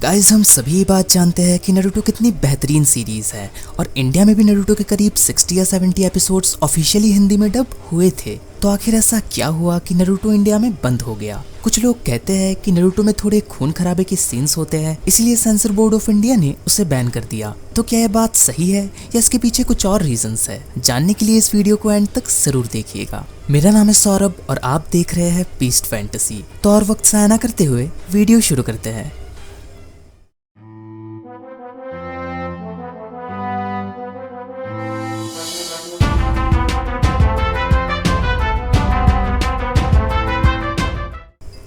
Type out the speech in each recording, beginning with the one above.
Guys हम सभी ये बात जानते हैं कि नारुतो कितनी बेहतरीन सीरीज है और इंडिया में भी नारुतो के करीब 60 या 70 एपिसोड्स ऑफिशियली हिंदी में डब हुए थे। तो आखिर ऐसा क्या हुआ कि नारुतो इंडिया में बंद हो गया? कुछ लोग कहते हैं कि नारुतो में थोड़े खून खराबे के सीन्स होते हैं, इसलिए सेंसर बोर्ड ऑफ इंडिया ने उसे बैन कर दिया। तो क्या यह बात सही है या इसके पीछे कुछ और रीजंस है? जानने के लिए इस वीडियो को एंड तक जरूर देखिएगा। मेरा नाम है सौरभ और आप देख रहे हैं बीस्ट फैंटेसी। तो और वक्त ज़ाया ना करते हुए वीडियो शुरू करते हैं।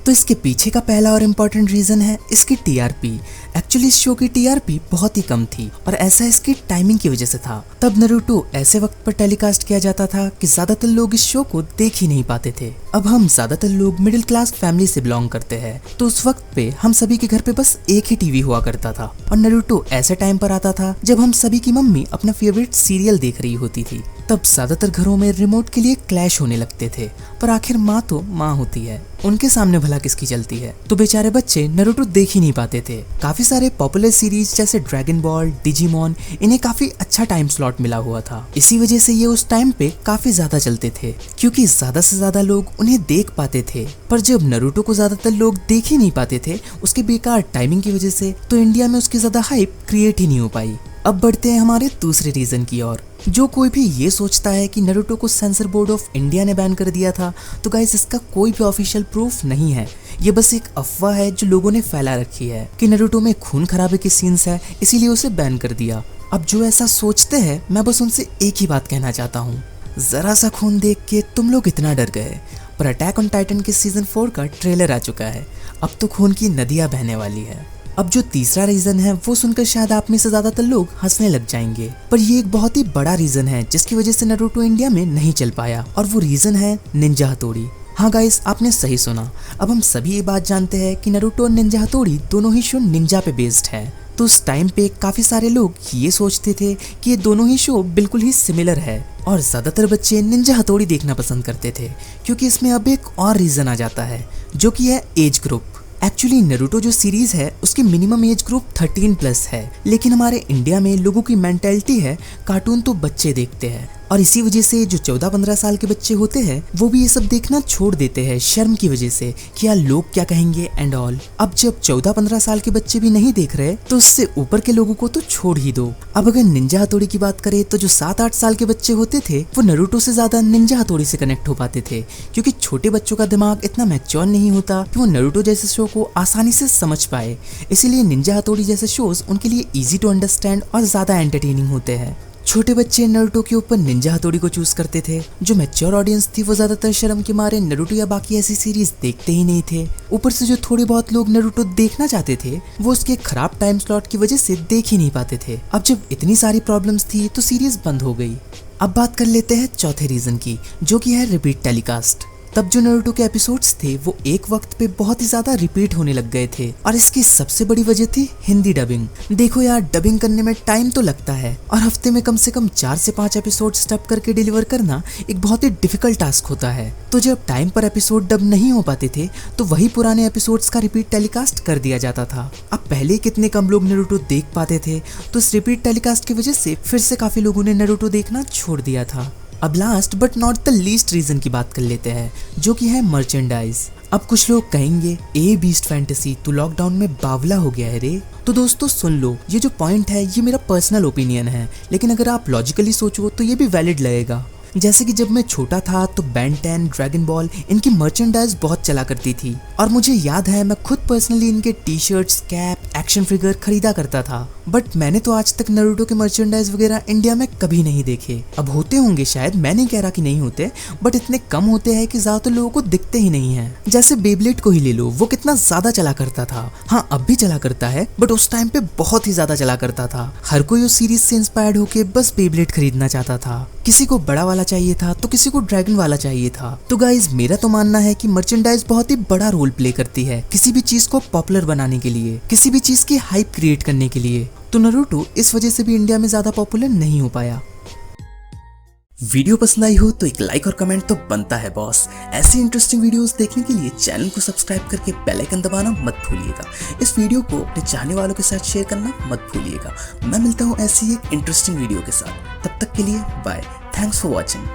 तो इसके पीछे का पहला और इम्पोर्टेंट रीजन है इसकी टीआरपी। एक्चुअली इस शो की टीआरपी बहुत ही कम थी और ऐसा इसकी टाइमिंग की वजह से था। तब नारुतो ऐसे वक्त पर टेलीकास्ट किया जाता था कि ज्यादातर लोग इस शो को देख ही नहीं पाते थे। अब हम ज्यादातर लोग मिडिल क्लास फैमिली से बिलोंग करते हैं, तो उस वक्त पे हम सभी के घर पे बस एक ही टीवी हुआ करता था और नारुतो ऐसे टाइम पर आता था जब हम सभी की मम्मी अपना फेवरेट सीरियल देख रही होती थी। तब ज्यादातर घरों में रिमोट के लिए क्लैश होने लगते थे, पर आखिर माँ तो माँ होती है, उनके सामने भला किसकी चलती है। तो बेचारे बच्चे नारुतो देख ही नहीं पाते थे। काफी सारे पॉपुलर सीरीज जैसे ड्रैगन बॉल, डिजिमॉन, इन्हें काफी अच्छा टाइम स्लॉट मिला हुआ था। इसी वजह से ये उस टाइम पे काफी ज्यादा चलते थे, क्योंकि ज्यादा से ज्यादा लोग उन्हें देख पाते थे। पर जब नारुतो को ज्यादातर लोग देख ही नहीं पाते थे उसके बेकार टाइमिंग की वजह से, तो इंडिया में उसकी ज्यादा हाइप क्रिएट ही नहीं हो पाई। अब बढ़ते हैं हमारे दूसरे रीजन की ओर। जो कोई भी ये सोचता है कि नारुतो को सेंसर बोर्ड ऑफ इंडिया ने बैन कर दिया था, तो गाइस इसका कोई भी ऑफिशियल प्रूफ नहीं है। ये बस एक अफवाह है जो लोगों ने फैला रखी है कि नारुतो में खून खराबे के सीन्स है, इसीलिए उसे बैन कर दिया। अब जो ऐसा सोचते हैं, मैं बस उनसे एक ही बात कहना चाहता हूँ, जरा सा खून देख के तुम लोग इतना डर गए। पर अटैक ऑन टाइटन के सीजन 4 का ट्रेलर आ चुका है, अब तो खून की नदियां बहने वाली है। अब जो तीसरा रीजन है वो सुनकर शायद आप में से ज्यादातर लोग हंसने लग जाएंगे, पर ये एक बहुत ही बड़ा रीजन है जिसकी वजह से नारुतो इंडिया में नहीं चल पाया, और वो रीजन है निंजा हथौड़ी। हाँ गाइस, आपने सही सुना। अब हम सभी ये बात जानते हैं कि नारुतो और निंजा हथौड़ी दोनों ही शो निंजा पे बेस्ड है। तो उस टाइम पे काफी सारे लोग ये सोचते थे कि ये दोनों ही शो बिल्कुल ही सिमिलर है, और ज्यादातर बच्चे निंजा हथौड़ी देखना पसंद करते थे, क्योंकि इसमें अब एक और रीजन आ जाता है जो कि है एज ग्रुप। एक्चुअली नारुतो जो सीरीज है उसकी मिनिमम एज ग्रुप 13+ है, लेकिन हमारे इंडिया में लोगों की मेंटेलिटी है कार्टून तो बच्चे देखते हैं, और इसी वजह से जो 14-15 साल के बच्चे होते हैं वो भी ये सब देखना छोड़ देते हैं शर्म की वजह से कि यार लोग क्या कहेंगे एंड ऑल। अब जब 14-15 साल के बच्चे भी नहीं देख रहे तो उससे ऊपर के लोगों को तो छोड़ ही दो। अब अगर निंजा हथौड़ी की बात करें तो जो 7-8 साल के बच्चे होते थे वो नारुतो से ज्यादा निंजा हथौड़ी से कनेक्ट हो पाते थे, क्योंकि छोटे बच्चों का दिमाग इतना मैच्योर नहीं होता कि वो नारुतो जैसे शो को आसानी से समझ पाए। इसीलिए निंजा हथौड़ी जैसे शोज उनके लिए इजी टू अंडरस्टैंड और ज्यादा एंटरटेनिंग होते हैं। छोटे बच्चे नारुतो के ऊपर निंजा हथौड़ी को चूज करते थे। जो मैच्योर ऑडियंस थी वो ज्यादातर शर्म के मारे नारुतो या बाकी ऐसी सीरीज देखते ही नहीं थे। ऊपर से जो थोड़े बहुत लोग नारुतो देखना चाहते थे वो उसके खराब टाइम स्लॉट की वजह से देख ही नहीं पाते थे। अब जब इतनी सारी प्रॉब्लम्स थी तो सीरीज बंद हो गई। अब बात कर लेते हैं चौथे रीजन की, जो कि है रिपीट टेलीकास्ट। तब जो नारुतो के एपिसोड्स थे वो एक वक्त पे बहुत ही ज्यादा रिपीट होने लग गए थे, और इसकी सबसे बड़ी वजह थी हिंदी डबिंग। देखो यार, डबिंग करने में टाइम तो लगता है, और हफ्ते में कम से कम 4 से 5 एपिसोड डब करके डिलीवर करना एक बहुत ही डिफिकल्ट टास्क होता है। तो जब टाइम पर एपिसोड डब नहीं हो पाते थे तो वही पुराने एपिसोड्स का रिपीट टेलीकास्ट कर दिया जाता था। अब पहले कितने कम लोग नारुतो देख पाते थे, तो इस रिपीट टेलीकास्ट की वजह से फिर से काफी लोगों ने नारुतो देखना छोड़ दिया था। अब last but not the least reason की बात कर लेते हैं, जो कि है मर्चेंडाइज। अब कुछ लोग कहेंगे ए बीस्ट फैंटेसी तो लॉकडाउन में बावला हो गया है रे। तो दोस्तों सुन लो, ये जो पॉइंट है ये मेरा पर्सनल ओपिनियन है, लेकिन अगर आप लॉजिकली सोचो तो ये भी वैलिड लगेगा। जैसे कि जब मैं छोटा था तो बेन 10, ड्रैगन बॉल, इनकी मर्चेंडाइज बहुत चला करती थी, और मुझे याद है मैं खुद पर्सनली इनके टी-शर्ट्स, कैप, एक्शन फिगर खरीदा करता था। बट मैंने तो आज तक नारुतो के मर्चेंडाइज वगैरह इंडिया में कभी नहीं देखे। अब होते होंगे शायद, मैं नहीं कह रहा कि नहीं होते, बट इतने कम होते हैं कि ज्यादातर लोगों को दिखते ही नहीं है। जैसे बेब्लेड को ही ले लो, वो कितना ज्यादा चला करता था। हाँ अब भी चला करता है, बट उस टाइम पे बहुत ही ज्यादा चला करता था। हर कोई उस सीरीज से इंस्पायर्ड होके बस बेब्लेड खरीदना चाहता था। किसी को बड़ा वाला चाहिए था तो किसी को ड्रैगन वाला चाहिए था। तो गाइज मेरा तो मानना है कि मर्चेंडाइज बहुत ही बड़ा रोल प्ले करती है किसी भी चीज को पॉपुलर बनाने के लिए, किसी भी चीज की हाइप क्रिएट करने के लिए। तो नारुतो इस वजह से भी इंडिया में ज्यादा पॉपुलर नहीं हो पाया। वीडियो पसंद आई हो तो एक लाइक और कमेंट तो बनता है बॉस। ऐसी इंटरेस्टिंग वीडियोस देखने के लिए चैनल को सब्सक्राइब करके बेल आइकन दबाना मत भूलिएगा। इस वीडियो को अपने चाहने वालों के साथ शेयर करना मत भूलिएगा। मैं मिलता हूँ ऐसी एक इंटरेस्टिंग वीडियो के साथ, तब तक के लिए बाय। Thanks for watching.